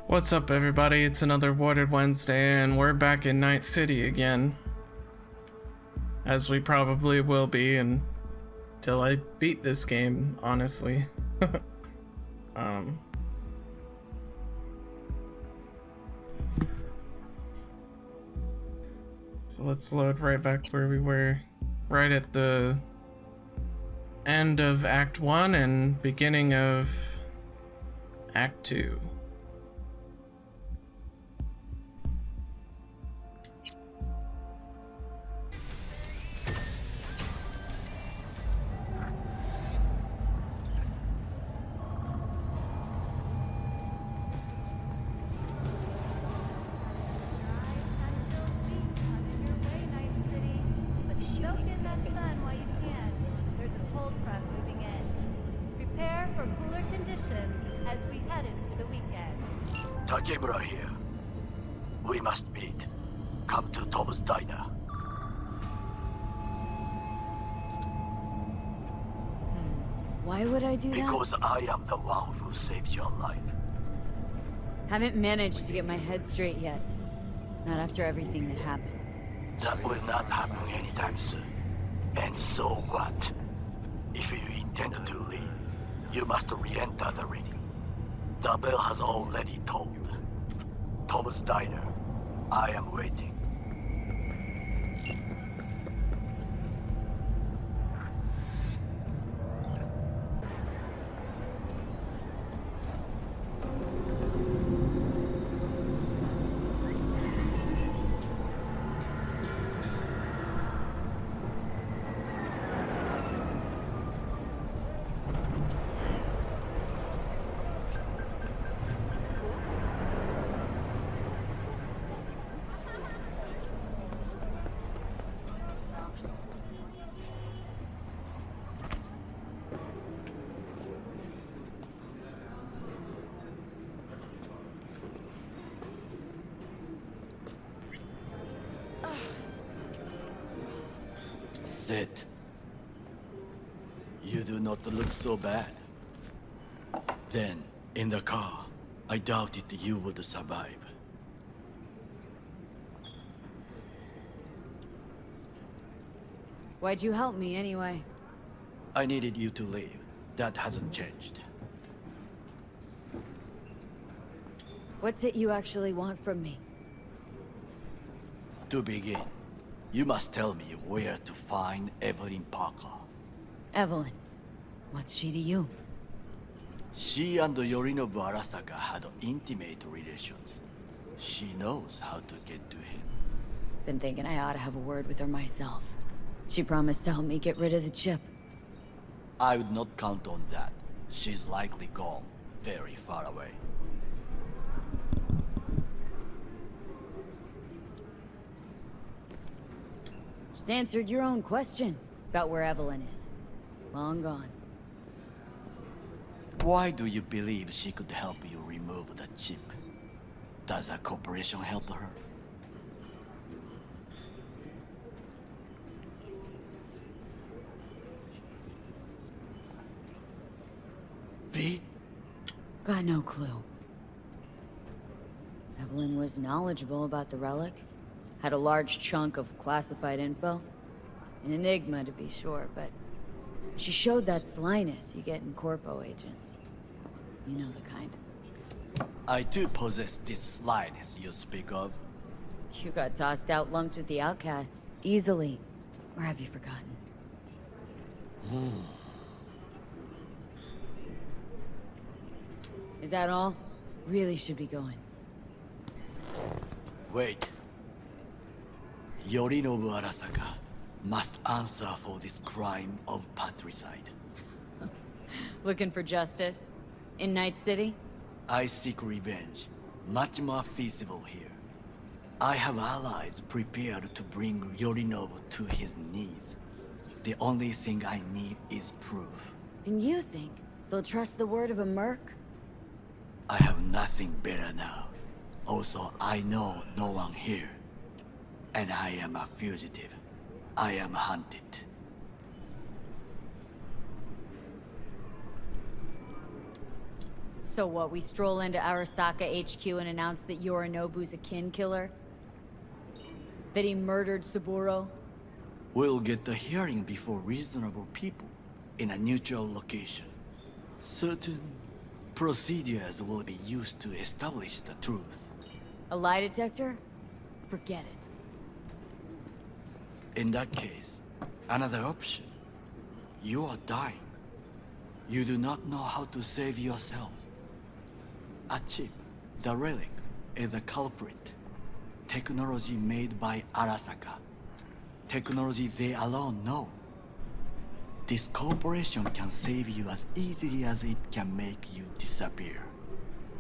What's up, everybody? It's another Warted Wednesday, and we're back in Night City again. As we probably will be until I beat this game, honestly. So let's load right back where we were, right at the end of Act 1 and beginning of Act 2. Takemura here. We must meet. Come to Tom's Diner. Why would I do that? Because I am the one who saved your life. Haven't managed to get my head straight yet. Not after everything that happened. That will not happen anytime soon. And so what? If you intend to leave, you must re-enter the ring. The bell has already tolled. Tom's Diner. I am waiting. Sit. You do not look so bad. Then, in the car, I doubted you would survive. Why'd you help me anyway? I needed you to leave. That hasn't changed. What's it you actually want from me? To begin, you must tell me where to find Evelyn Parker. Evelyn. What's she to you? She and Yorinobu Arasaka had intimate relations. She knows how to get to him. Been thinking I ought to have a word with her myself. She promised to help me get rid of the chip. I would not count on that. She's likely gone, very far away. Just answered your own question about where Evelyn is. Long gone. Why do you believe she could help you remove the chip? Does a corporation help her? V? Got no clue. Evelyn was knowledgeable about the relic. Had a large chunk of classified info. An enigma, to be sure, but she showed that slyness you get in corpo agents. You know the kind. I too possess this slyness you speak of. You got tossed out lumped with the outcasts, easily. Or have you forgotten? Is that all? Really should be going. Wait. Yorinobu Arasaka must answer for this crime of patricide. Looking for justice? In Night City? I seek revenge, much more feasible here. I have allies prepared to bring Yorinobu to his knees. The only thing I need is proof. And you think they'll trust the word of a merc? I have nothing better now. Also, I know no one here. And I am a fugitive. I am hunted. So what, we stroll into Arasaka HQ and announce that Yorinobu's a kin killer? That he murdered Saburo? We'll get the hearing before reasonable people in a neutral location. Certain procedures will be used to establish the truth. A lie detector? Forget it. In that case, another option. You are dying. You do not know how to save yourself. A chip, the relic, is a culprit. Technology made by Arasaka. Technology they alone know. This corporation can save you as easily as it can make you disappear.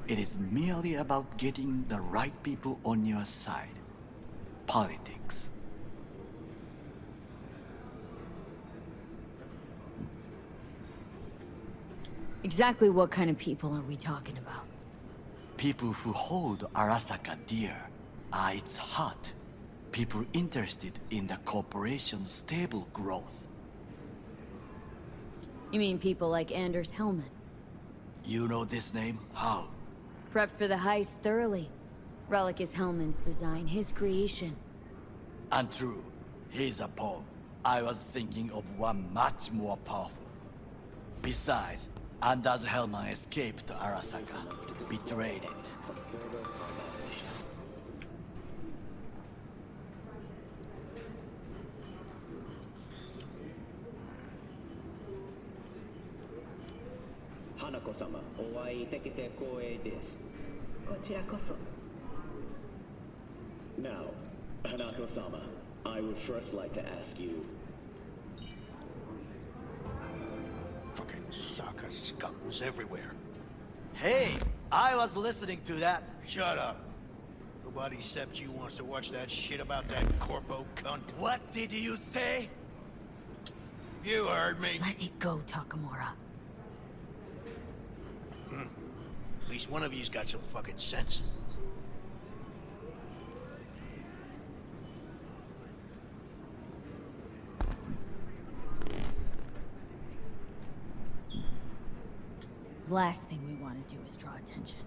It is merely about getting the right people on your side. Politics. Exactly what kind of people are we talking about? People who hold Arasaka dear are its heart. People interested in the corporation's stable growth. You mean people like Anders Hellman? You know this name? How? Prepped for the heist thoroughly. Relic is Hellman's design, his creation. Untrue. He's a pawn. I was thinking of one much more powerful. Besides, Anders Hellman escaped to Arasaka, betrayed it. Hanako-sama, お会いできて光栄です。こちらこそ。Now, Hanako-sama, I would first like to ask you. Fucking Saka scums everywhere. Hey, I was listening to that. Shut up. Nobody except you wants to watch that shit about that corpo cunt. What did you say? You heard me. Let it go, Takamura. At least one of you's got some fucking sense. Last thing we want to do is draw attention.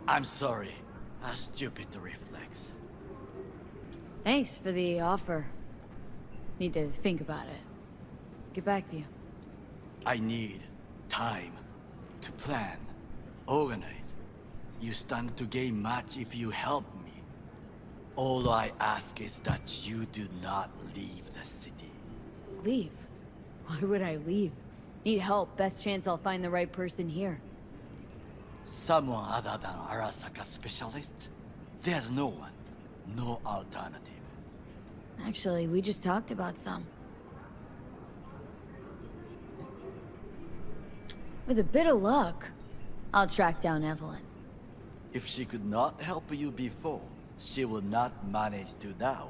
I'm sorry. A stupid reflex. Thanks for the offer. Need to think about it. Get back to you. I need time to plan, organize. You stand to gain much if you help me. All I ask is that you do not leave the city. Leave? Why would I leave? Need help. Best chance I'll find the right person here. Someone other than Arasaka specialist? There's no one. No alternative. Actually, we just talked about some. With a bit of luck, I'll track down Evelyn. If she could not help you before, she will not manage to now.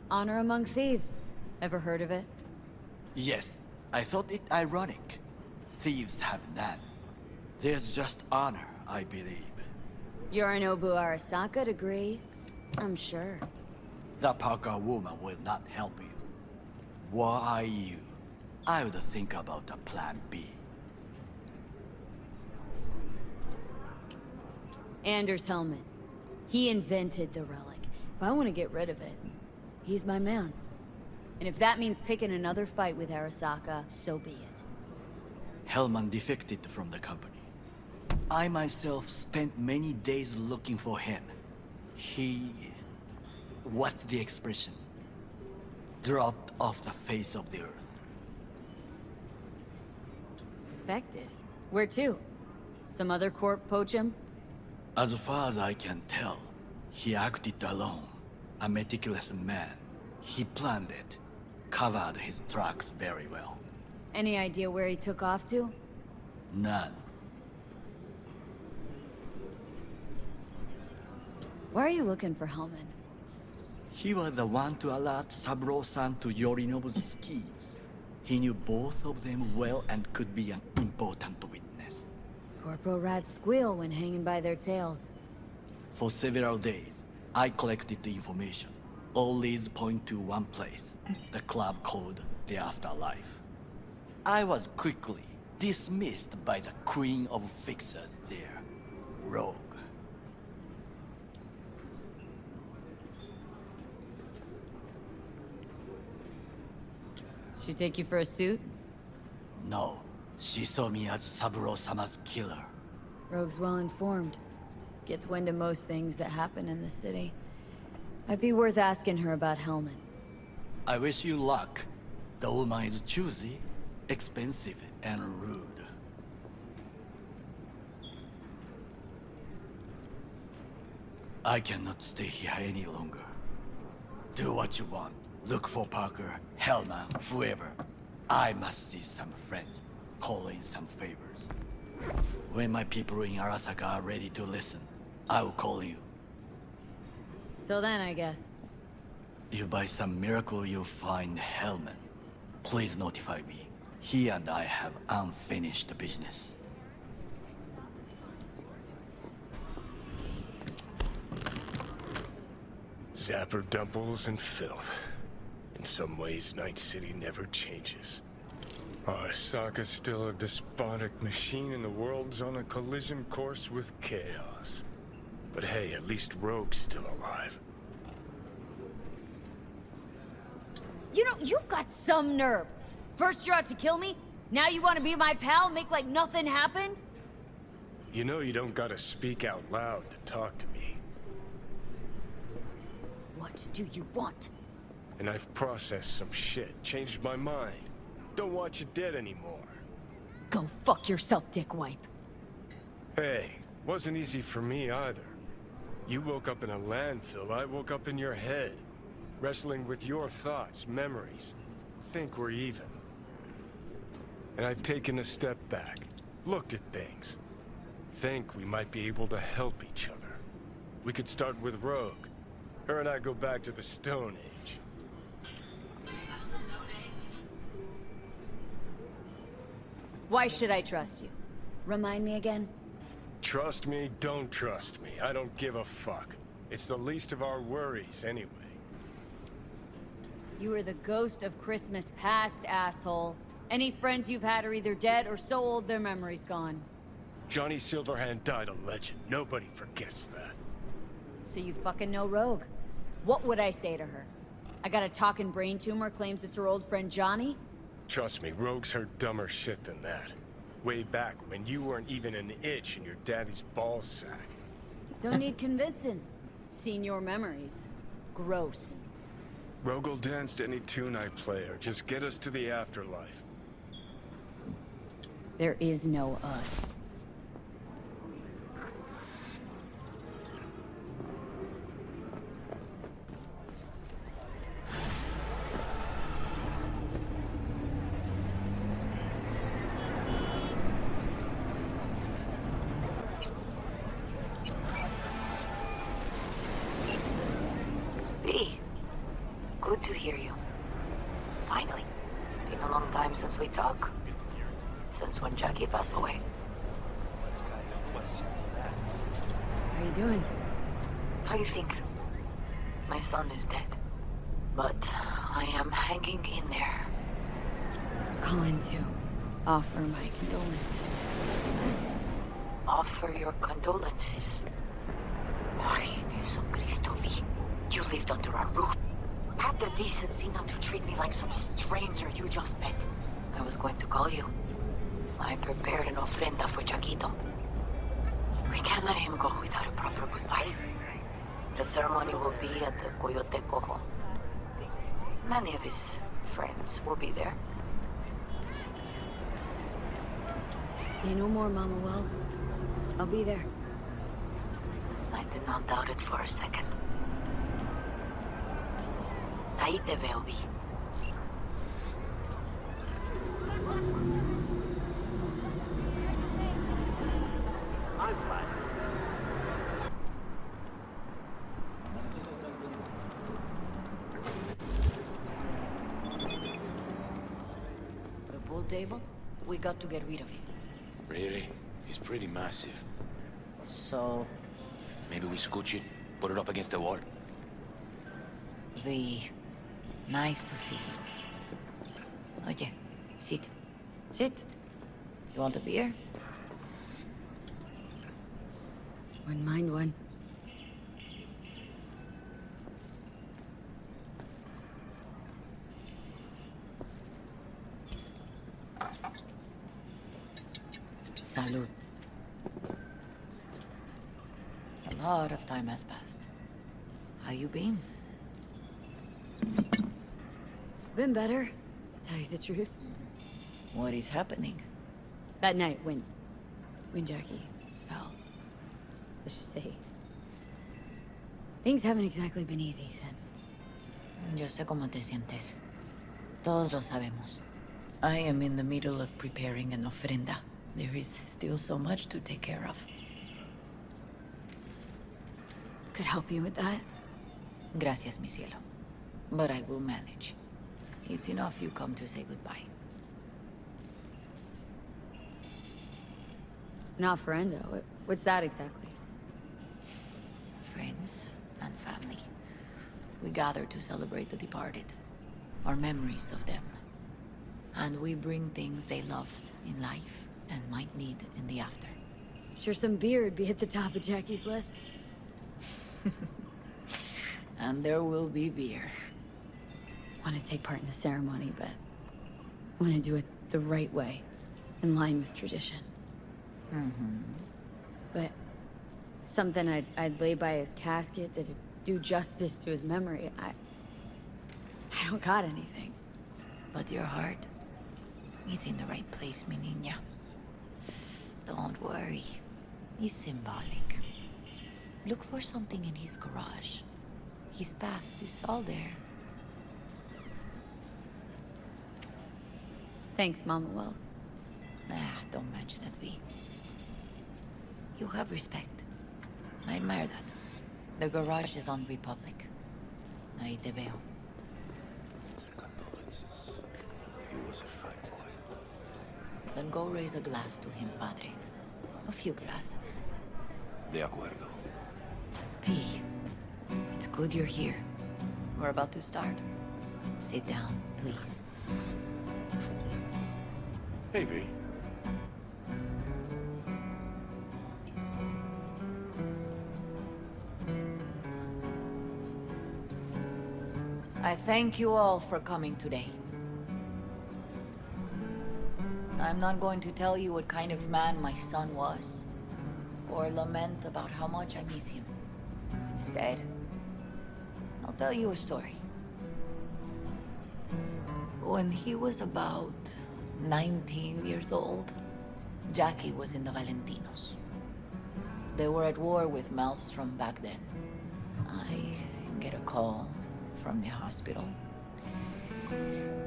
Honor among thieves. Ever heard of it? Yes, I thought it ironic. Thieves have none. There's just honor, I believe. Yorinobu Arasaka'd agree, I'm sure. The Parker woman will not help you. Were I you, I would think about a plan B. Anders Hellman. He invented the relic. If I want to get rid of it, he's my man. And if that means picking another fight with Arasaka, so be it. Hellman defected from the company. I myself spent many days looking for him. He... what's the expression? Dropped off the face of the earth. Defected? Where to? Some other corp poach him? As far as I can tell, he acted alone. A meticulous man. He planned it. Covered his tracks very well. Any idea where he took off to? None. Why are you looking for Hellman? He was the one to alert Saburo-san to Yorinobu's schemes. He knew both of them well and could be an important witness. Corporal rats squeal when hanging by their tails. For several days, I collected the information. All leads point to one place, the club called the Afterlife. I was quickly dismissed by the queen of fixers there, Rogue. She take you for a suit? No, she saw me as Saburo-sama's killer. Rogue's well informed. Gets wind of most things that happen in the city. Might be worth asking her about Hellman. I wish you luck. The woman is choosy, expensive, and rude. I cannot stay here any longer. Do what you want. Look for Parker, Hellman, whoever. I must see some friends, call in some favors. When my people in Arasaka are ready to listen, I will call you. Till then, I guess. If by some miracle you find Hellman, please notify me. He and I have unfinished business. Zapper dumples and filth. In some ways, Night City never changes. Arasaka's still a despotic machine and the world's on a collision course with chaos. But hey, at least Rogue's still alive. You know, you've got some nerve. First you're out to kill me, now you want to be my pal and make like nothing happened? You know you don't gotta speak out loud to talk to me. What do you want? And I've processed some shit, changed my mind. Don't want you dead anymore. Go fuck yourself, dickwipe. Hey, wasn't easy for me either. You woke up in a landfill, I woke up in your head. Wrestling with your thoughts, memories. Think we're even. And I've taken a step back, looked at things. Think we might be able to help each other. We could start with Rogue. Her and I go back to the Stone Age. Why should I trust you? Remind me again? Trust me, don't trust me. I don't give a fuck. It's the least of our worries, anyway. You are the ghost of Christmas past, asshole. Any friends you've had are either dead or so old their memory's gone. Johnny Silverhand died a legend. Nobody forgets that. So you fucking know Rogue. What would I say to her? I got a talking brain tumor, claims it's her old friend Johnny? Trust me, Rogue's heard dumber shit than that. Way back when you weren't even an itch in your daddy's ballsack. Don't need convincing. Seen your memories. Gross. Rogue will dance to any tune I play or just get us to the afterlife. There is no us. V, good to hear you. Finally. Been a long time since we talked. Since when Jackie passed away. How you doing? How you think? My son is dead. But I am hanging in there. Calling to offer my condolences. Offer your condolences. Ay, Jesucristo, V. You lived under our roof. Have the decency not to treat me like some stranger you just met. I was going to call you. I prepared an ofrenda for Jaquito. We can't let him go without a proper goodbye. The ceremony will be at the Coyoteco home. Many of his friends will be there. Say no more, Mama Wells. I'll be there. I did not doubt it for a second. Ahí te veo, Vi. The pool table? We got to get rid of it. Really? It's pretty massive. So, Maybe we scooch it, put it up against the wall. V, nice to see you. Oye, sit. Sit. You want a beer? Wouldn't mind one. Salud. A lot of time has passed. How you been? Been better, to tell you the truth. What is happening? That night when Jackie fell. Let's just say. Things haven't exactly been easy since. Yo sé cómo te sientes. Todos lo sabemos. I am in the middle of preparing an ofrenda. There is still so much to take care of. Could help you with that? Gracias, mi cielo. But I will manage. It's enough you come to say goodbye. An offerenda? What's that exactly? Friends and family. We gather to celebrate the departed. Our memories of them. And we bring things they loved in life and might need in the after. Sure some beer would be at the top of Jackie's list. And there will be beer. Want to take part in the ceremony, but want to do it the right way, in line with tradition. But something I'd lay by his casket that'd do justice to his memory. I don't got anything. But your heart is in the right place, mi niña. Don't worry. It's symbolic. Look for something in his garage. His past is all there. Thanks, Mama Wells. Don't mention it, V. You have respect. I admire that. The garage is on Republic. Ahí te veo. Condolences. He was a fine boy. Then go raise a glass to him, Padre. A few glasses. De acuerdo. V, it's good you're here. We're about to start. Sit down, please. Hey, V. I thank you all for coming today. I'm not going to tell you what kind of man my son was, or lament about how much I miss him. Instead, I'll tell you a story. When he was about 19 years old, Jackie was in the Valentinos. They were at war with Maelstrom back then. I get a call from the hospital.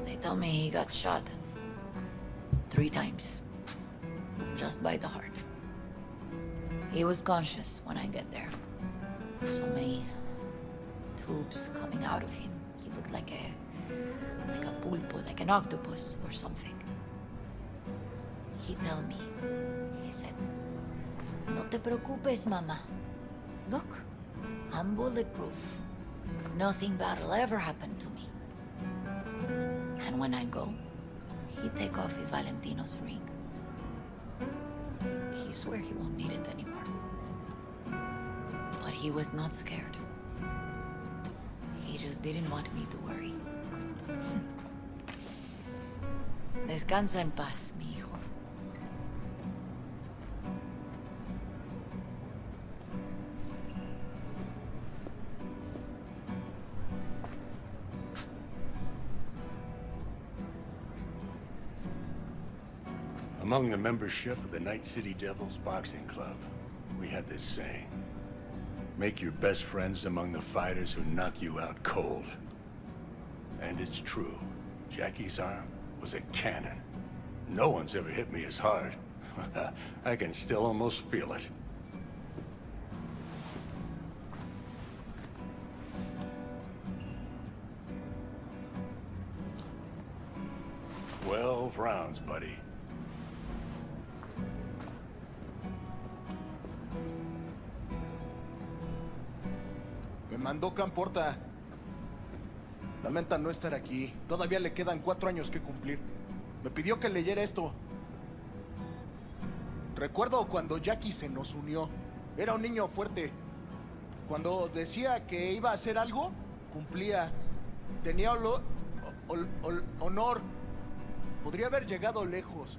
They tell me he got shot 3 times, just by the heart. He was conscious when I get there. So many tubes coming out of him. He looked like a pulpo, like an octopus or something. He tell me, he said, "No te preocupes, mama. Look, I'm bulletproof. Nothing bad will ever happen to me." And when I go, he take off his Valentino's ring. He swear he won't need it anymore. But he was not scared. He just didn't want me to worry. Descansa en paz, mi hijo. Among the membership of the Night City Devils Boxing Club, we had this saying. Make your best friends among the fighters who knock you out cold. And it's true. Jackie's arm was a cannon. No one's ever hit me as hard. I can still almost feel it. "12 rounds, buddy." Me mandó Camporta. Lamenta no estar aquí. Todavía le quedan 4 años que cumplir. Me pidió que leyera esto. Recuerdo cuando Jackie se nos unió. Era un niño fuerte. Cuando decía que iba a hacer algo, cumplía. Tenía honor. Podría haber llegado lejos.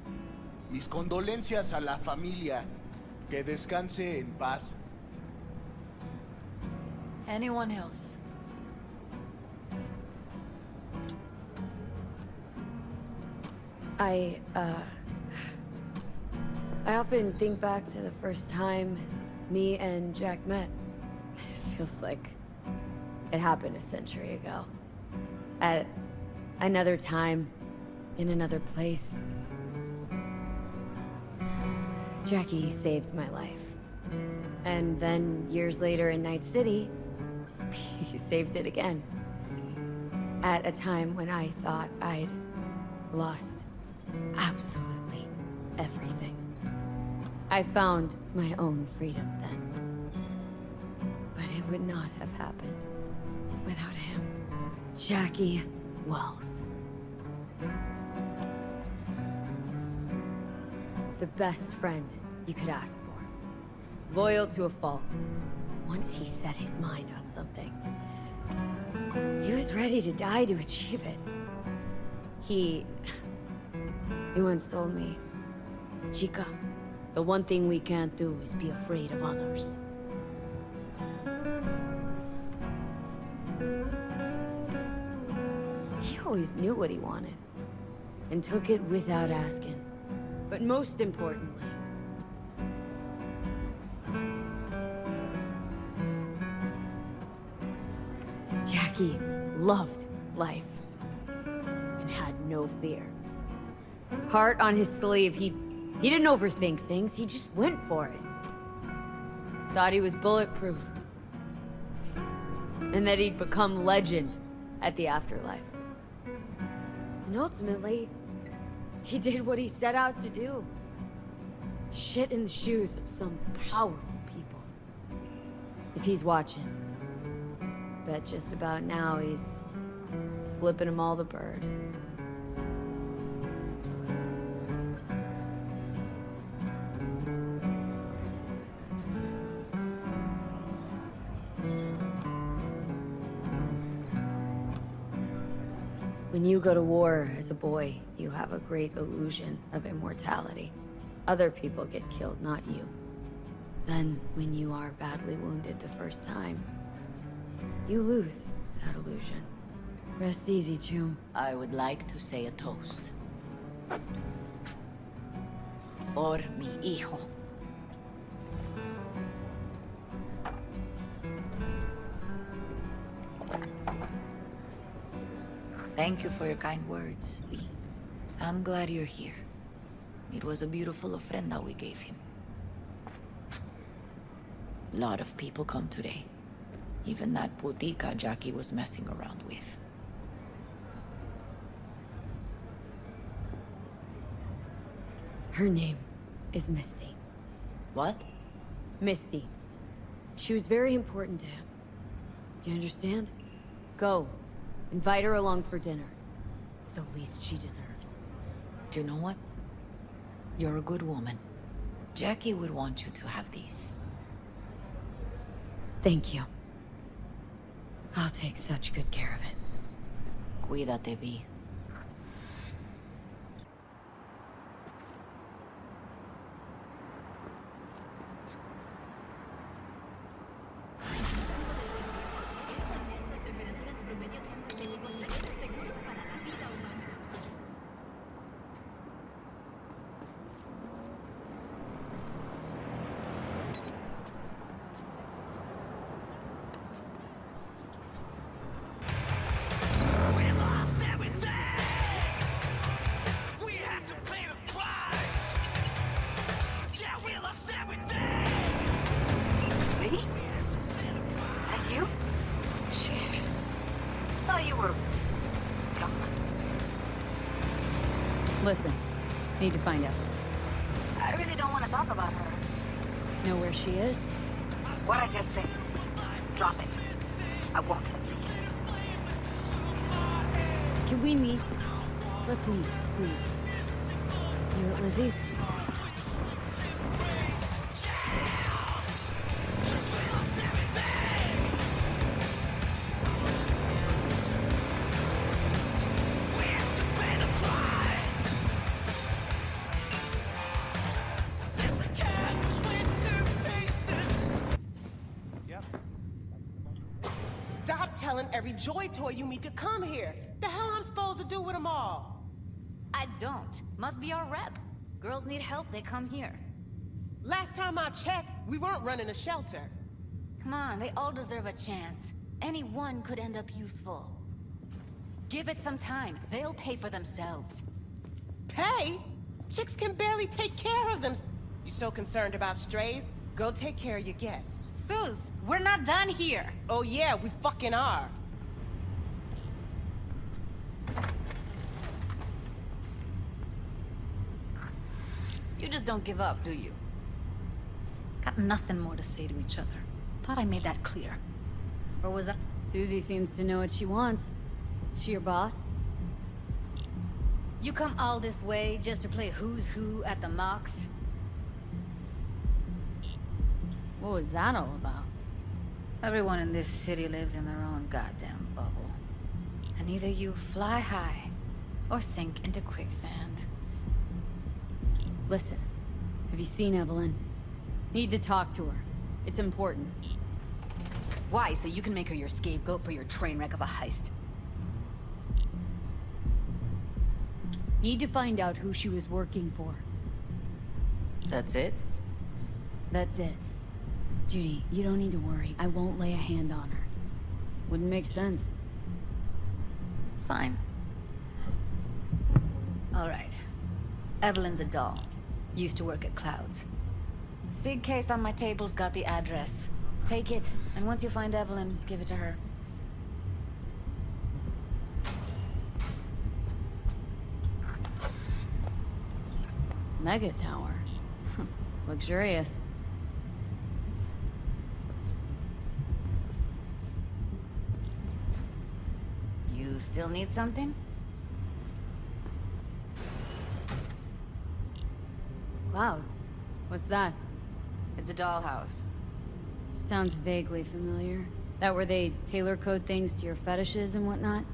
Mis condolencias a la familia. Que descanse en paz. Anyone else? I often think back to the first time me and Jack met. It feels like it happened a century ago. At another time, in another place. Jackie saved my life. And then, years later in Night City, he saved it again. At a time when I thought I'd lost absolutely everything. I found my own freedom then. But it would not have happened without him. Jackie Wells. The best friend you could ask for. Loyal to a fault. Once he set his mind on something, he was ready to die to achieve it. He once told me, Chica, the one thing we can't do is be afraid of others. He always knew what he wanted, and took it without asking. But most importantly, Jackie loved life and had no fear. Heart on his sleeve, he didn't overthink things, he just went for it. Thought he was bulletproof. And that he'd become legend at the afterlife. And ultimately, he did what he set out to do. Shit in the shoes of some powerful people. If he's watching, bet just about now he's flipping them all the bird. When you go to war as a boy, you have a great illusion of immortality. Other people get killed, not you. Then, when you are badly wounded the first time, you lose that illusion. Rest easy, Chum. I would like to say a toast. Por mi hijo. Thank you for your kind words, V. I'm glad you're here. It was a beautiful ofrenda we gave him. A lot of people come today. Even that putica Jackie was messing around with. Her name is Misty. What? Misty. She was very important to him. Do you understand? Go. Invite her along for dinner. It's the least she deserves. Do you know what? You're a good woman. Jackie would want you to have these. Thank you. I'll take such good care of it. Cuídate, V. That's you? Shit. Thought you were... gone. Listen, need to find out. I really don't want to talk about her. Know where she is? What I just said. Drop it. I won't. Can we meet? Let's meet, please. You at Lizzie's? every joy toy you meet to come here. The hell I'm supposed to do with them all? I don't. Must be our rep. Girls need help, they come here. Last time I checked, we weren't running a shelter. Come on, they all deserve a chance. Any one could end up useful. Give it some time. They'll pay for themselves. Pay? Chicks can barely take care of them. You so concerned about strays? Go take care of your guests. Suze, we're not done here. Oh yeah, we fucking are. You just don't give up, do you? Got nothing more to say to each other. Thought I made that clear. Or was that... Susie seems to know what she wants. She your boss? You come all this way just to play who's who at the mocks? What was that all about? Everyone in this city lives in their own goddamn bubble. And either you fly high, or sink into quicksand. Listen, have you seen Evelyn? Need to talk to her. It's important. Why? So you can make her your scapegoat for your train wreck of a heist? Need to find out who she was working for. That's it? That's it. Judy, you don't need to worry. I won't lay a hand on her. Wouldn't make sense. Fine. All right. Evelyn's a doll. Used to work at Clouds. Sig case on my table's got the address. Take it, and once you find Evelyn, give it to her. Mega tower. Luxurious. You still need something? Clouds. What's that? It's a dollhouse. Sounds vaguely familiar. That where they tailor code things to your fetishes and whatnot?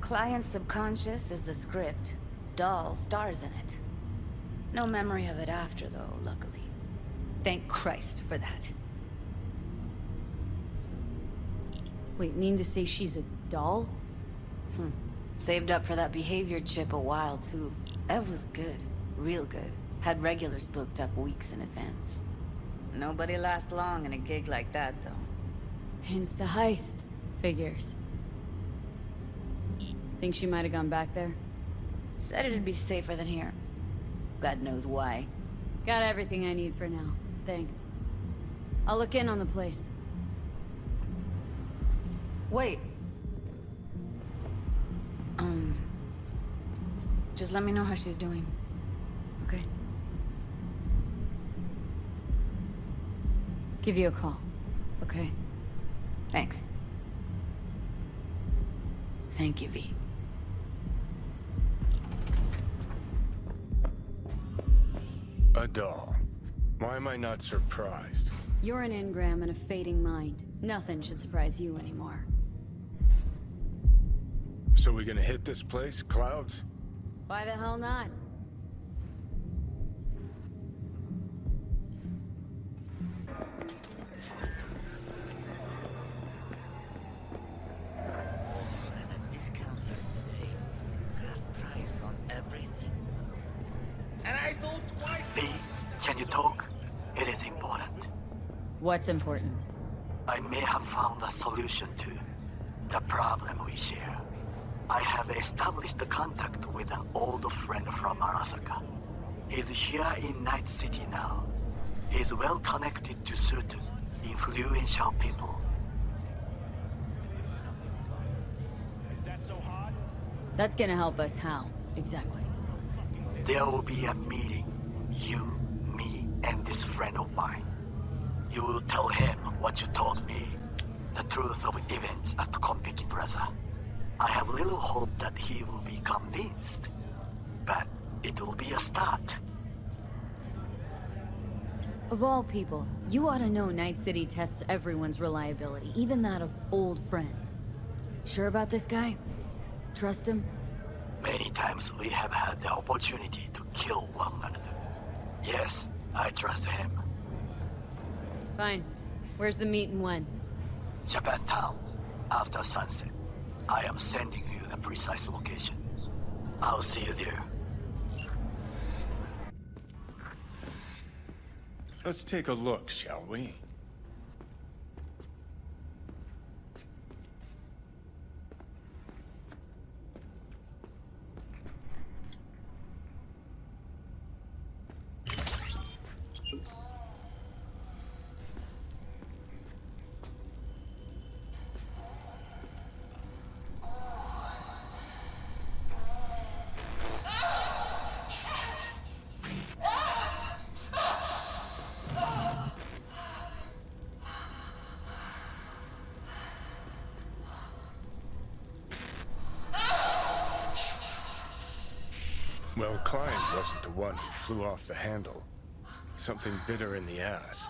Client's subconscious is the script. Doll stars in it. No memory of it after, though, luckily. Thank Christ for that. Wait, mean to say she's a doll? Saved up for that behavior chip a while, too. Ev was good. Real good. Had regulars booked up weeks in advance. Nobody lasts long in a gig like that, though. Hence the heist. Figures. Think she might have gone back there? Said it'd be safer than here. God knows why. Got everything I need for now. Thanks. I'll look in on the place. Wait. Just let me know how she's doing. Okay? Give you a call. Okay? Thanks. Thank you, V. A doll. Why am I not surprised? You're an engram and a fading mind. Nothing should surprise you anymore. So we gonna hit this place, Clouds? Why the hell not? Discounts today. Half price on everything. And I sold twice. B, can you talk? It is important. What's important? I may have found a solution to the problem we share. I have established a contact with an old friend from Arasaka. He's here in Night City now. He's well connected to certain influential people. Is that so hard? That's gonna help us how, exactly? There will be a meeting. You, me, and this friend of mine. You will tell him what you told me. The truth of events at Konpeki Plaza. I have little hope that he will be convinced. But it will be a start. Of all people, you ought to know Night City tests everyone's reliability, even that of old friends. Sure about this guy? Trust him? Many times we have had the opportunity to kill one another. Yes, I trust him. Fine. Where's the meet and when? Japantown. After sunset, I am sending you the precise location. I'll see you there. Let's take a look, shall we? Well, Klein wasn't the one who flew off the handle. Something bitter in the ass.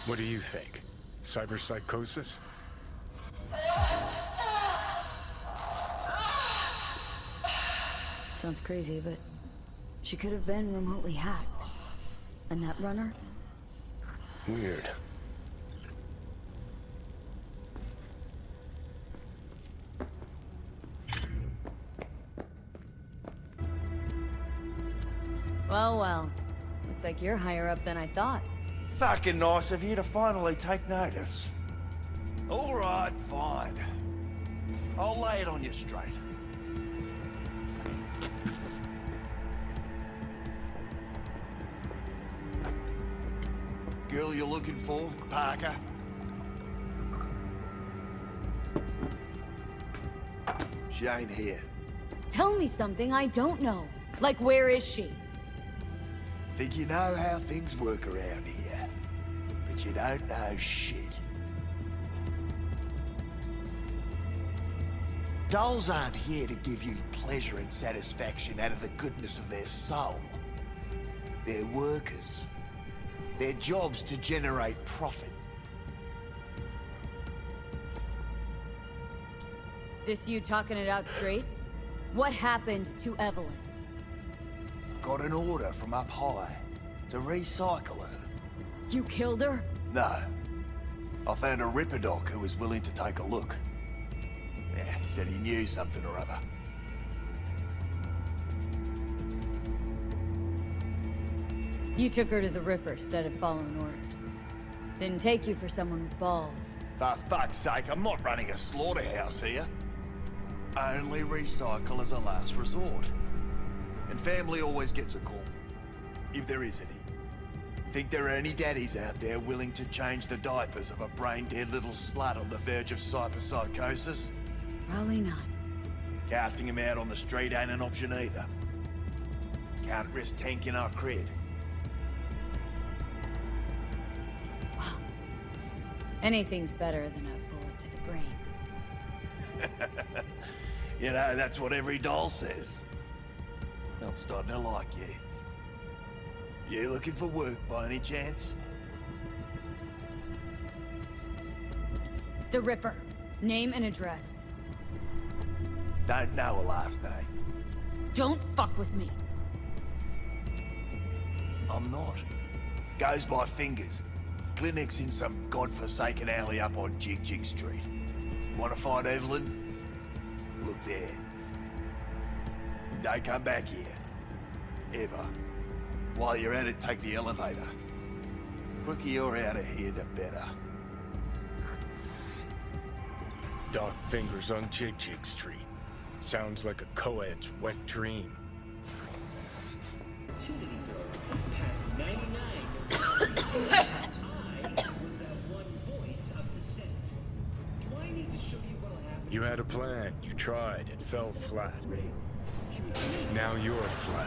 What do you think? Cyberpsychosis? Sounds crazy, but she could have been remotely hacked. A netrunner? Weird. Well, well. Looks like you're higher up than I thought. Fucking nice of you to finally take notice. All right, fine. I'll lay it on you straight. Girl you're looking for, Parker? She ain't here. Tell me something I don't know. Like, where is she? Think you know how things work around here, but you don't know shit. Dolls aren't here to give you pleasure and satisfaction out of the goodness of their soul. They're workers. Their job's to generate profit. This you talking it out straight? What happened to Evelyn? Got an order from up high to recycle her. You killed her? No. I found a Ripper doc who was willing to take a look. Yeah, he said he knew something or other. You took her to the Ripper instead of following orders. Didn't take you for someone with balls. For fuck's sake, I'm not running a slaughterhouse here. Only recycle as a last resort. And family always gets a call. If there is any. Think there are any daddies out there willing to change the diapers of a brain-dead little slut on the verge of cyberpsychosis? Probably not. Casting him out on the street ain't an option either. Can't risk tanking our cred. Anything's better than a bullet to the brain. You know, that's what every doll says. I'm starting to like you. You looking for work by any chance? The Ripper. Name and address. Don't know a last name. Don't fuck with me. I'm not. Goes by fingers. Clinic's in some godforsaken alley up on Jig Jig Street. Want to find Evelyn? Look there. Don't come back here. Ever. While you're at it, take the elevator. The quicker you're out of here, the better. Dark fingers on Jig Jig Street. Sounds like a co-ed's wet dream. You had a plan, you tried, it fell flat. Now you're flat.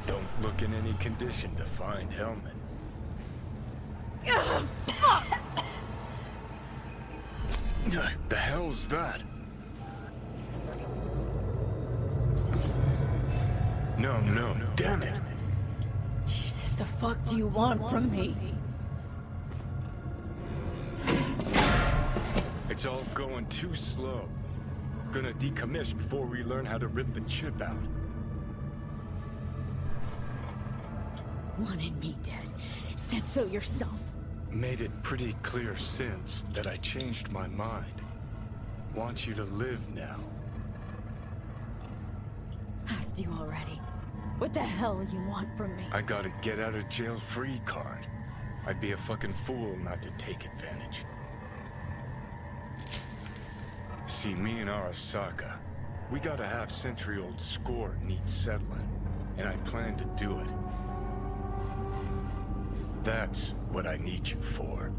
Don't look in any condition to find Hellman. The hell's that? No, damn it. Jesus, the fuck do you want from me? It's all going too slow. Gonna decommission before we learn how to rip the chip out. Wanted me dead. Said so yourself. Made it pretty clear since that I changed my mind. Want you to live now. Asked you already. What the hell you want from me? I got a get out of jail free card. I'd be a fucking fool not to take advantage. See, me and Arasaka, we got a half-century-old score needs settling, and I plan to do it. That's what I need you for.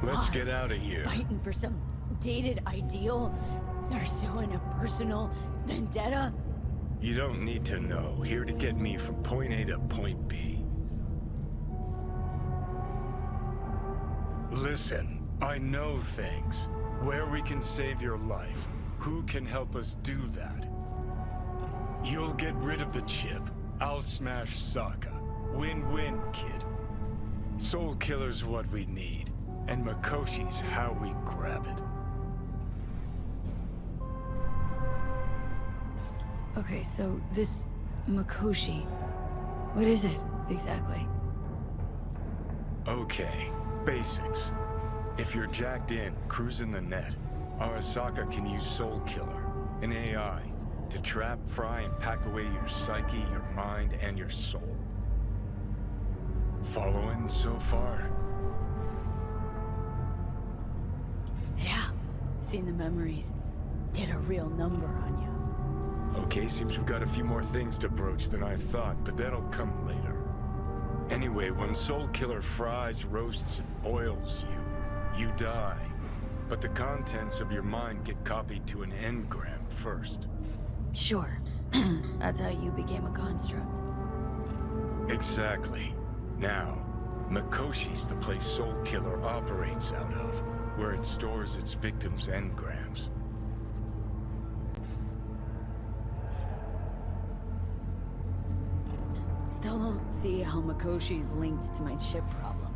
Let's get out of here. Fighting for some dated ideal? Pursuing a personal vendetta? You don't need to know. Here to get me from point A to point B. Listen, I know things. Where we can save your life. Who can help us do that? You'll get rid of the chip. I'll smash Sokka. Win-win, kid. Soul Killer's what we need. And Makoshi's how we grab it. Okay, so this Makoshi, what is it exactly? Okay, basics. If you're jacked in, cruising the net, Arasaka can use Soul Killer, an AI, to trap, fry, and pack away your psyche, your mind, and your soul. Following so far? Yeah, seen the memories. Did a real number on you. Okay, seems we've got a few more things to broach than I thought, but that'll come later. Anyway, when Soul Killer fries, roasts, and boils you, you die. But the contents of your mind get copied to an engram first. Sure. That's how you became a construct. Exactly. Now, Makoshi's the place Soul Killer operates out of, where it stores its victims' engrams. Still don't see how Makoshi's linked to my chip problem.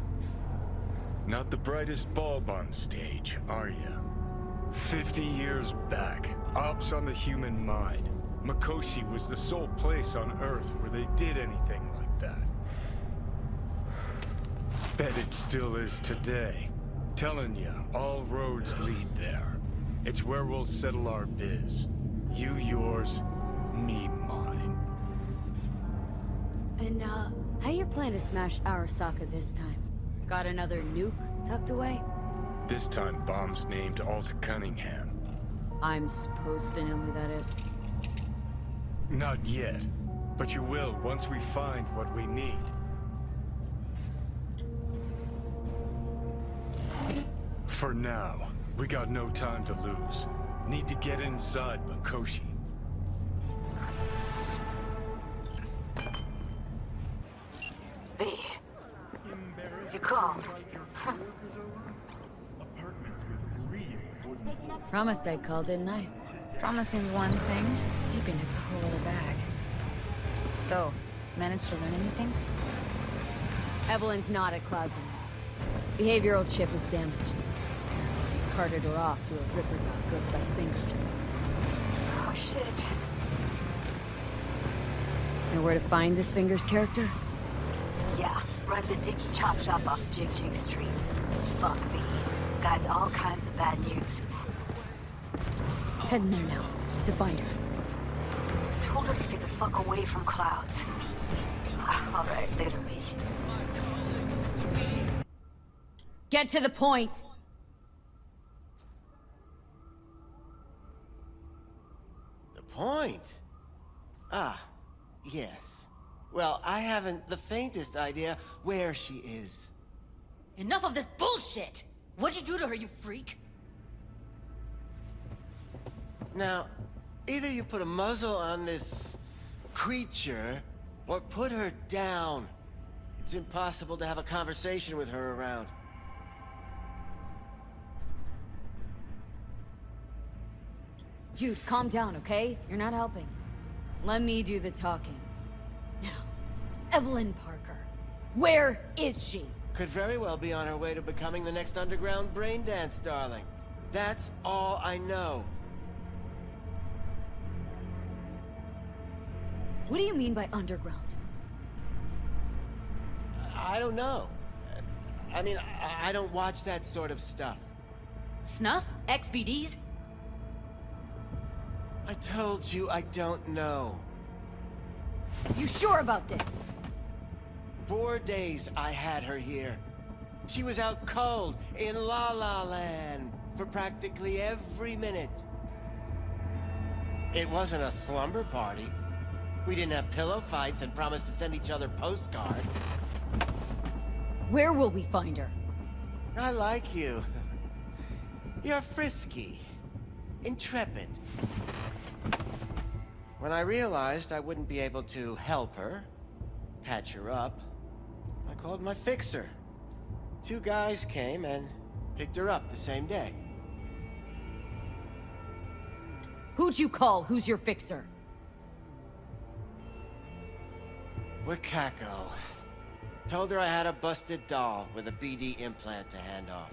Not the brightest bulb on stage, are you? 50 years back, ops on the human mind. Makoshi was the sole place on Earth where they did anything like that. Bet it still is today. Telling you, all roads lead there. It's where we'll settle our biz. You yours, me mine. And, how you plan to smash Arasaka this time? Got another nuke tucked away? This time, bomb's named Alt Cunningham. I'm supposed to know who that is. Not yet, but you will once we find what we need. For now, we got no time to lose. Need to get inside Makoshi. B, you called. Promised I'd call, didn't I? Promising one thing, Keeping it the whole other bag. so, managed to learn anything? Evelyn's not at Clouds anymore. Behavioral chip is damaged. They carted her off to a Ripper dog goes by Fingers. Oh, shit. Know where to find this Fingers character? Yeah, runs a dinky chop shop off Jig Street. Fuck me. Guy's all kinds of bad news. Heading there now, to find her. Told her to stay the fuck away from Clouds. Alright, later, B. Get to the point! The point? Ah, yes. Well, I haven't the faintest idea where she is. Enough of this bullshit! What'd you do to her, you freak? Now, either you put a muzzle on this creature, or put her down. It's impossible to have a conversation with her around. Jude, calm down, okay? You're not helping. Let me do the talking. Now, Evelyn Parker. Where is she? Could very well be on her way to becoming the next underground braindance darling. That's all I know. What do you mean by underground? I don't know. I mean, I don't watch that sort of stuff. Snuff? XBDs? I told you I don't know. You sure about this? 4 days I had her here. She was out cold in La La Land for practically every minute. It wasn't a slumber party. We didn't have pillow fights and promised to send each other postcards. Where will we find her? I like you. You're frisky, intrepid. When I realized I wouldn't be able to help her, patch her up, I called my fixer. 2 guys came and picked her up the same day. Who'd you call? Who's your fixer? Wakako. Told her I had a busted doll with a BD implant to hand off.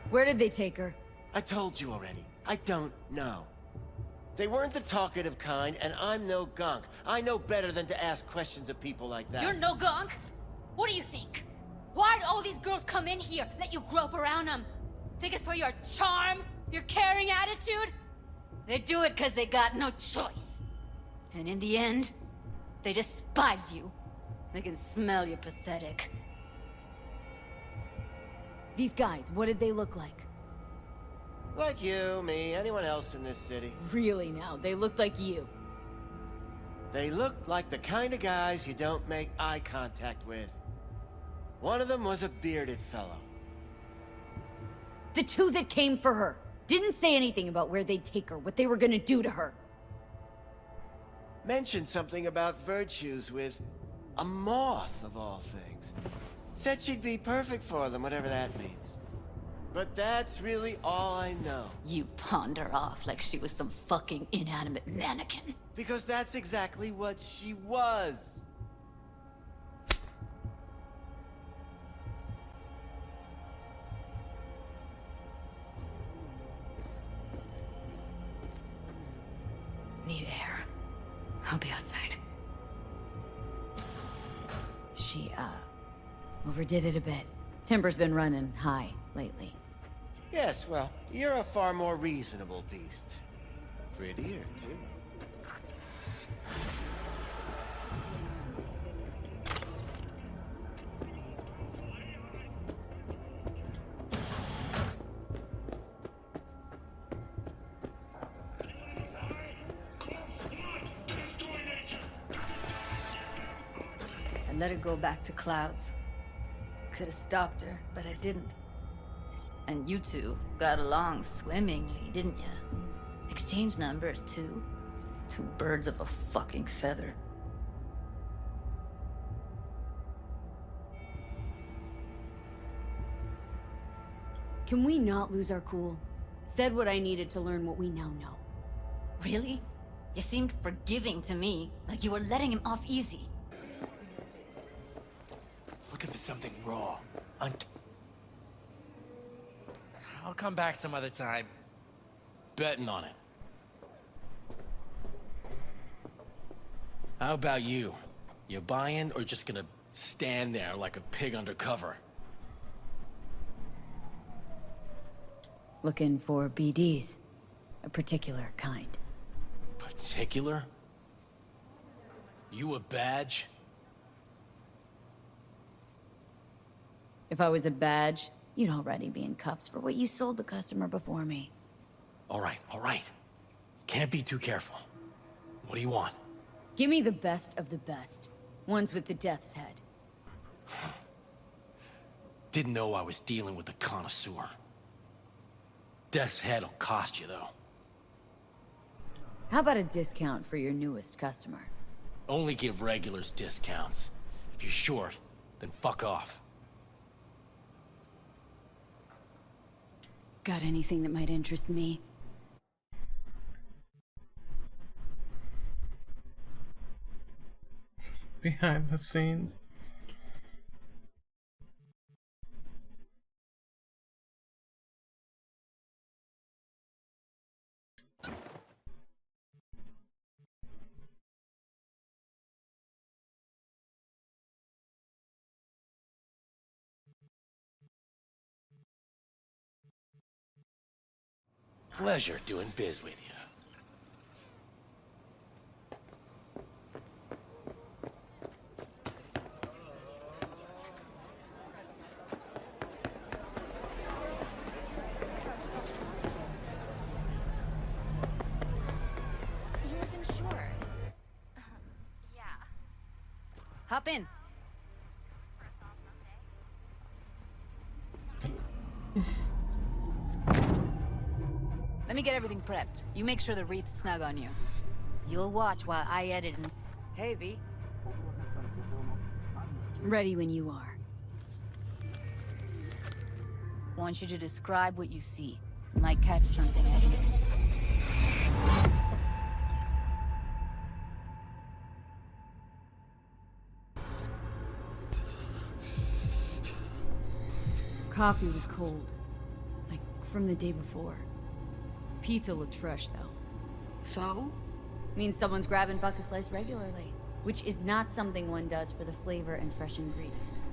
Where did they take her? I told you already. I don't know. They weren't the talkative kind, and I'm no gunk. I know better than to ask questions of people like that. You're no gunk? What do you think? Why'd all these girls come in here, let you grope around them? Think it's for your charm? Your caring attitude? They do it because they got no choice. And in the end, they despise you. They can smell you're pathetic. These guys, what did they look like? Like you, me, anyone else in this city. Really now, they looked like you. They looked like the kind of guys you don't make eye contact with. One of them was a bearded fellow. The 2 that came for her didn't say anything about where they'd take her, what they were gonna do to her. Mentioned something about virtues with a moth, of all things. Said she'd be perfect for them, whatever that means. But that's really all I know. You pawned her off like she was some fucking inanimate mannequin. Because that's exactly what she was. Need air. I'll be outside. She, overdid it a bit. Timber's been running high lately. Yes, well, you're a far more reasonable beast. Prettier, too. I let her go back to Clouds. Could have stopped her, but I didn't. And you two got along swimmingly, didn't ya? Exchanged numbers, too. 2 birds of a fucking feather. Can we not lose our cool? Said what I needed to learn what we now know. Really? You seemed forgiving to me, like you were letting him off easy. Look if it's something raw. I'll come back some other time. Betting on it. How about you? You buying or just gonna stand there like a pig undercover? Looking for BDs. A particular kind. Particular? You a badge? If I was a badge, you'd already be in cuffs for what you sold the customer before me. All right. Can't be too careful. What do you want? Give me the best of the best. Ones with the death's head. Didn't know I was dealing with a connoisseur. Death's head'll cost you, though. How about a discount for your newest customer? Only give regulars discounts. If you're short, then fuck off. Got anything that might interest me? behind the scenes. Pleasure doing biz with you. He wasn't sure. Yeah. Hop in. Let me get everything prepped. You make sure the wreath's snug on you. You'll watch while I edit and... Hey, V. Ready when you are. Want you to describe what you see. You might catch something I miss. Coffee was cold. Like, from the day before. Pizza looked fresh, though. So? Means someone's grabbing bucket slice regularly. Which is not something one does for the flavor and fresh ingredients.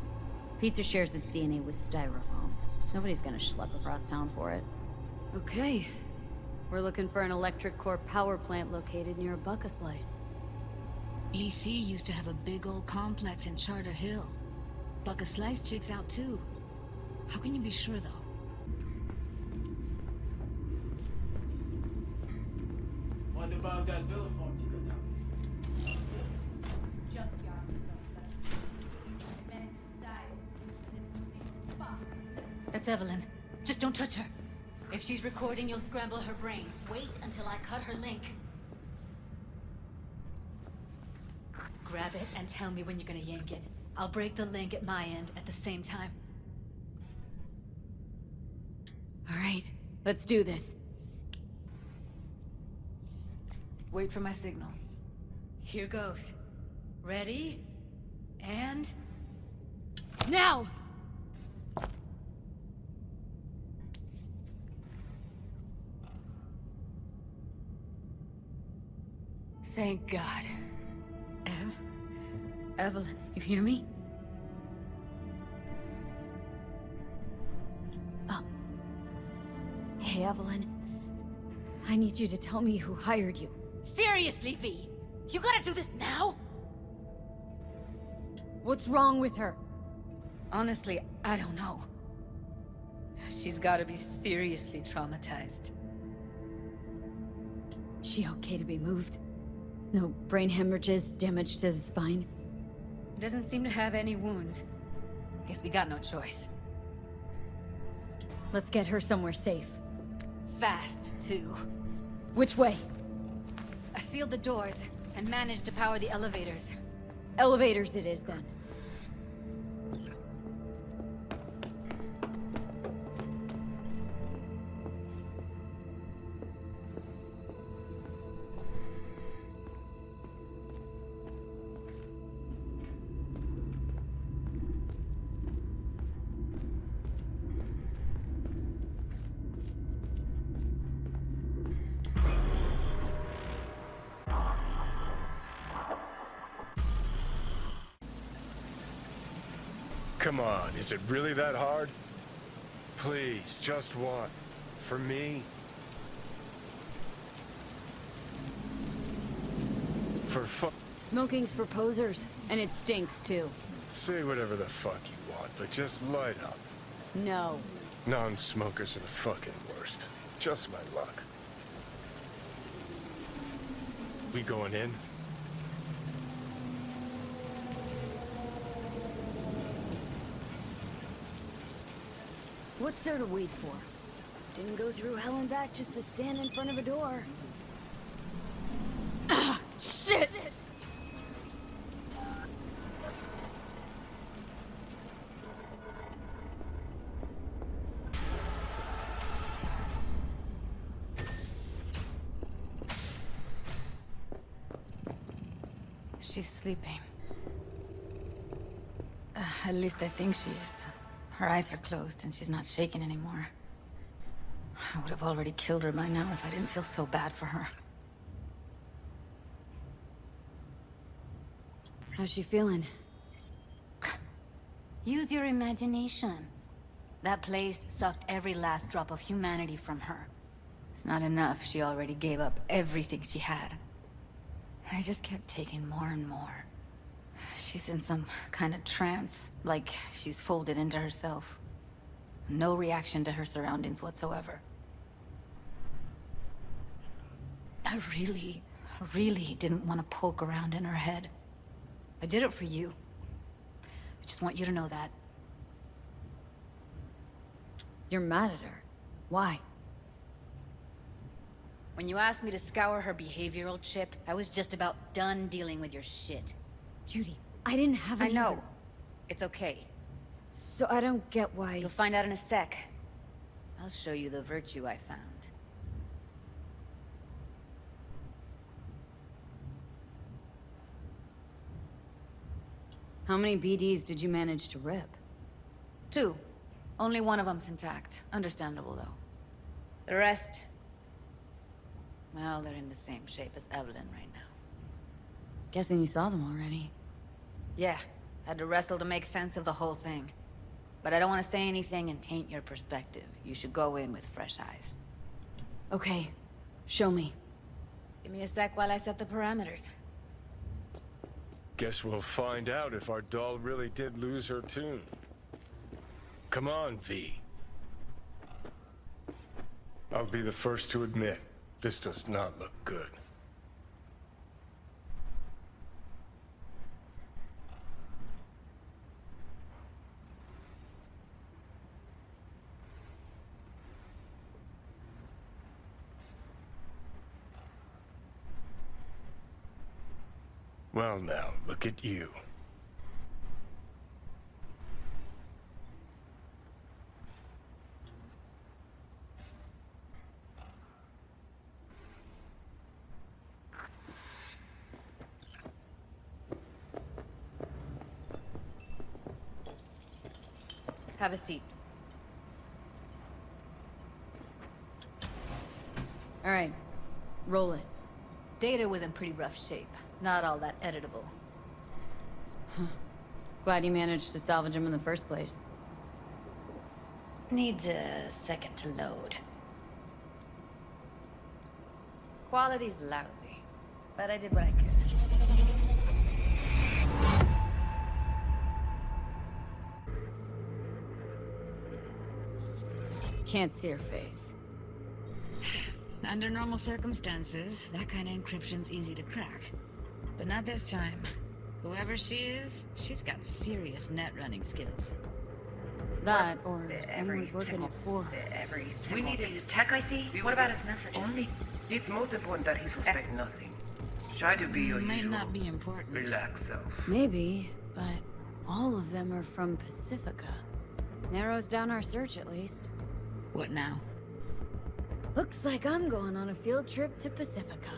Pizza shares its DNA with styrofoam. Nobody's gonna schlep across town for it. Okay. We're looking for an electric core power plant located near a bucket slice. EC used to have a big old complex in Charter Hill. Bucket Slice checks out too. How can you be sure, though? What about that villa farm you got down? That's Evelyn. Just don't touch her. If she's recording, you'll scramble her brain. Wait until I cut her link. Grab it and tell me when you're gonna yank it. I'll break the link at my end at the same time. All right, let's do this. Wait for my signal. Here goes. Ready? And... now! Thank God. Evelyn, you hear me? Hey, Evelyn. I need you to tell me who hired you. Seriously, V? You gotta do this now? What's wrong with her? Honestly, I don't know. She's gotta be seriously traumatized. She okay to be moved? No brain hemorrhages, damage to the spine? Doesn't seem to have any wounds. Guess we got no choice. Let's get her somewhere safe. Fast, too. Which way? I sealed the doors and managed to power the elevators. Elevators it is, then. Come on, is it really that hard? Please, just one. For me. For Smoking's for posers, and it stinks, too. Say whatever the fuck you want, but just light up. No. Non-smokers are the fucking worst. Just my luck. We going in? What's there to wait for? Didn't go through hell and back just to stand in front of a door. Ah, shit! She's sleeping. At least I think she is. Her eyes are closed and she's not shaking anymore. I would have already killed her by now if I didn't feel so bad for her. How's she feeling? Use your imagination. That place sucked every last drop of humanity from her. It's not enough, she already gave up everything she had. I just kept taking more and more. She's in some kind of trance, like she's folded into herself. No reaction to her surroundings whatsoever. I really didn't want to poke around in her head. I did it for you. I just want you to know that. You're mad at her. Why? When you asked me to scour her behavioral chip, I was just about done dealing with your shit. Judy, I didn't have any I know. other- It's okay. So I don't get why... You'll find out in a sec. I'll show you the virtue I found. How many BDs did you manage to rip? 2. Only one of them's intact. Understandable, though. The rest... well, they're in the same shape as Evelyn right now. Guessing you saw them already. Yeah, had to wrestle to make sense of the whole thing. But I don't want to say anything and taint your perspective. You should go in with fresh eyes. Okay, show me. Give me a sec while I set the parameters. Guess we'll find out if our doll really did lose her tune. Come on, V. I'll be the first to admit, this does not look good. Well now, look at you. Have a seat. All right, roll it. Data was in pretty rough shape. Not all that editable. Glad you managed to salvage him in the first place. Needs a second to load. Quality's lousy, but I did what I could. Can't see her face. Under normal circumstances, that kind of encryption's easy to crack. But not this time. Whoever she is, she's got serious net running skills. That, or someone's working it for her. We need his tech, I see. What about his messages? It's most important that he suspects nothing. Try to be your Might usual, not be important. relaxed self. Maybe, but all of them are from Pacifica. Narrows down our search, at least. What now? Looks like I'm going on a field trip to Pacifica.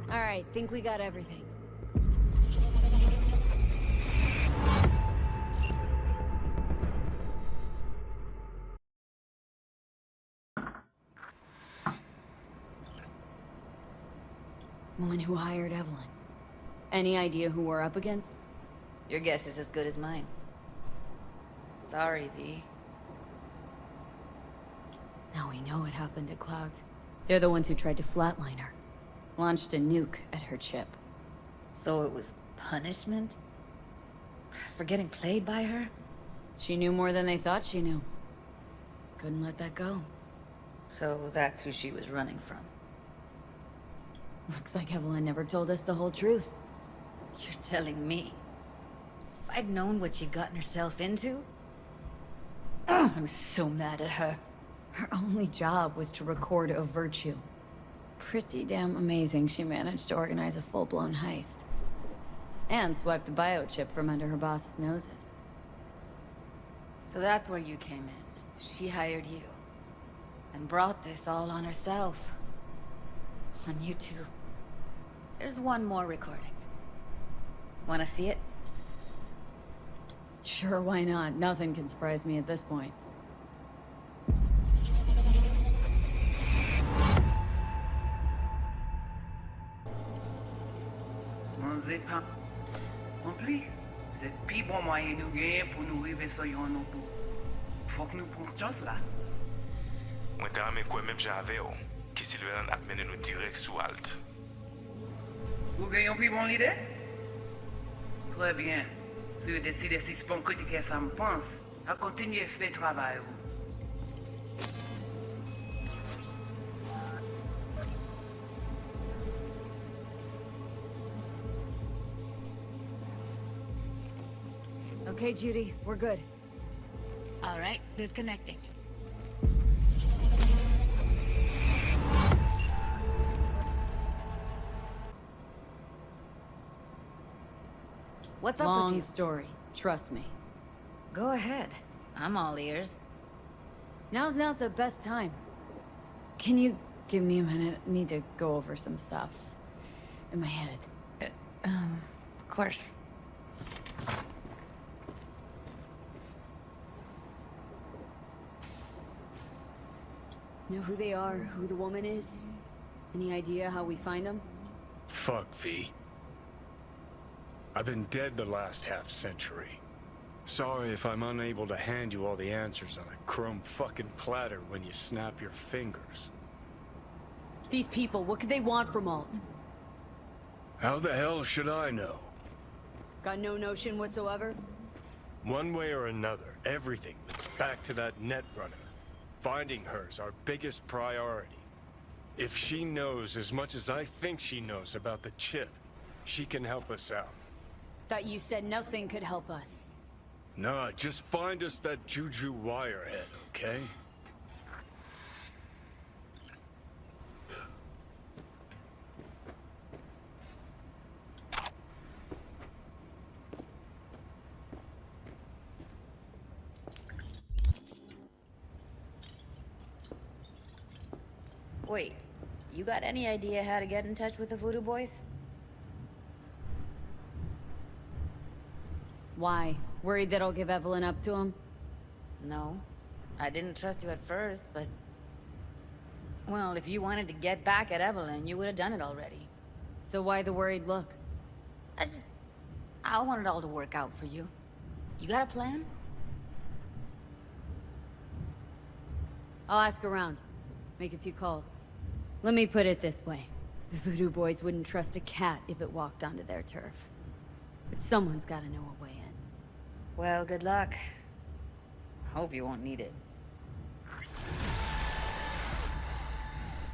All right, think we got everything. Woman who hired Evelyn. Any idea who we're up against? Your guess is as good as mine. Sorry, V. Now we know what happened at Clouds. They're the ones who tried to flatline her. Launched a nuke at her chip. So it was punishment? For getting played by her? She knew more than they thought she knew. Couldn't let that go. So that's who she was running from. Looks like Evelyn never told us the whole truth. You're telling me? If I'd known what she'd gotten herself into... I'm so mad at her. Her only job was to record a virtue. Pretty damn amazing she managed to organize a full-blown heist. And swipe a biochip from under her boss's noses. So that's where you came in. She hired you. And brought this all on herself. On you two. There's one more recording. Wanna see it? Sure, why not? Nothing can surprise me at this point. On sait pas. En plus, c'est le plus bon moyen nous gagner pour nous arriver sur yon auto. Faut que nous prenions chance là. Mwen te rame kwen menm jave yo, ki Silveran ap mene nou direct sou alt. Vous gagnez plus bon idée? Très bien. Si vous décidez si c'est bon critiquer ça me pense, à continuer à faire travail. Okay, Judy, we're good. All right, disconnecting. What's up with Long you? story. Trust me. Go ahead. I'm all ears. Now's not the best time. Can you give me a minute? I need to go over some stuff in my head. Of course. Know who they are? Who the woman is? Any idea how we find them? Fuck, V. I've been dead the last half-century. Sorry if I'm unable to hand you all the answers on a chrome fucking platter when you snap your fingers. These people, what could they want from Alt? How the hell should I know? Got no notion whatsoever? One way or another, everything leads back to that netrunner. Finding her's our biggest priority. If she knows as much as I think she knows about the chip, she can help us out. Thought you said nothing could help us. Nah, just find us that Juju wirehead, okay? Wait, you got any idea how to get in touch with the Voodoo Boys? Why? Worried that I'll give Evelyn up to him? No. I didn't trust you at first, but... Well, if you wanted to get back at Evelyn, you would have done it already. So why the worried look? I want it all to work out for you. You got a plan? I'll ask around. Make a few calls. Let me put it this way. The Voodoo Boys wouldn't trust a cat if it walked onto their turf. But someone's gotta know a way in. Well, good luck. Hope you won't need it.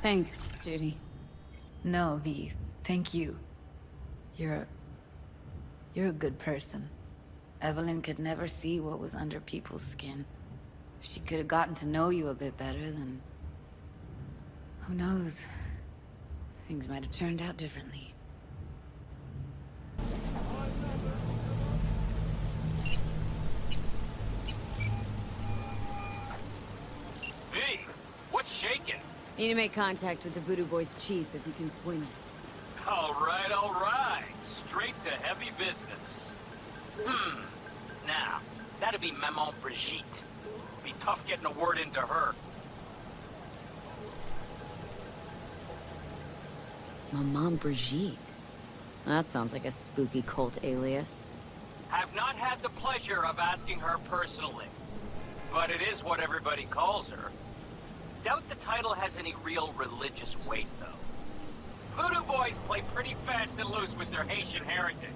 Thanks, Judy. No, V. Thank you. You're a good person. Evelyn could never see what was under people's skin. If she could have gotten to know you a bit better, then... Who knows? Things might have turned out differently. V, what's shaking? Need to make contact with the Voodoo Boys chief if you can swing it. All right. Straight to heavy business. Now, that'd be Maman Brigitte. Be tough getting a word into her. Maman Brigitte? That sounds like a spooky cult alias. Have not had the pleasure of asking her personally, but it is what everybody calls her. Doubt the title has any real religious weight, though. Voodoo Boys play pretty fast and loose with their Haitian heritage.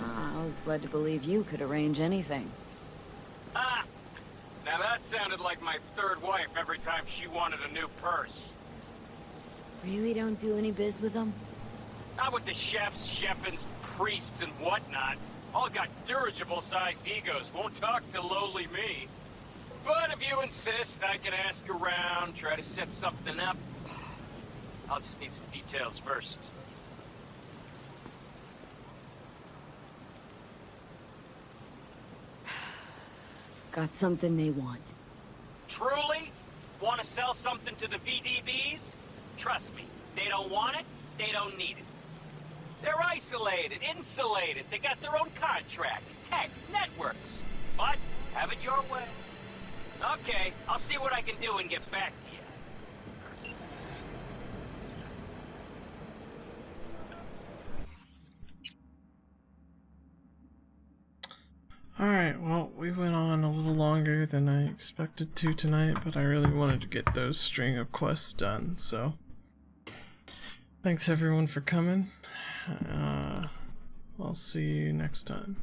I was led to believe you could arrange anything. Ah! Now that sounded like my third wife every time she wanted a new purse. Really don't do any biz with them? Not with the chefs, chefins, priests, and whatnot. All got dirigible-sized egos, won't talk to lowly me. But if you insist, I can ask around, try to set something up. I'll just need some details first. Got something they want. Truly? Want to sell something to the VDBs? Trust me, they don't want it, they don't need it. They're isolated, insulated, they got their own contracts, tech, networks. But, have it your way. Okay, I'll see what I can do and get back to you. Alright, well, we went on a little longer than I expected to tonight, but I really wanted to get those string of quests done, so... Thanks everyone for coming. I'll see you next time.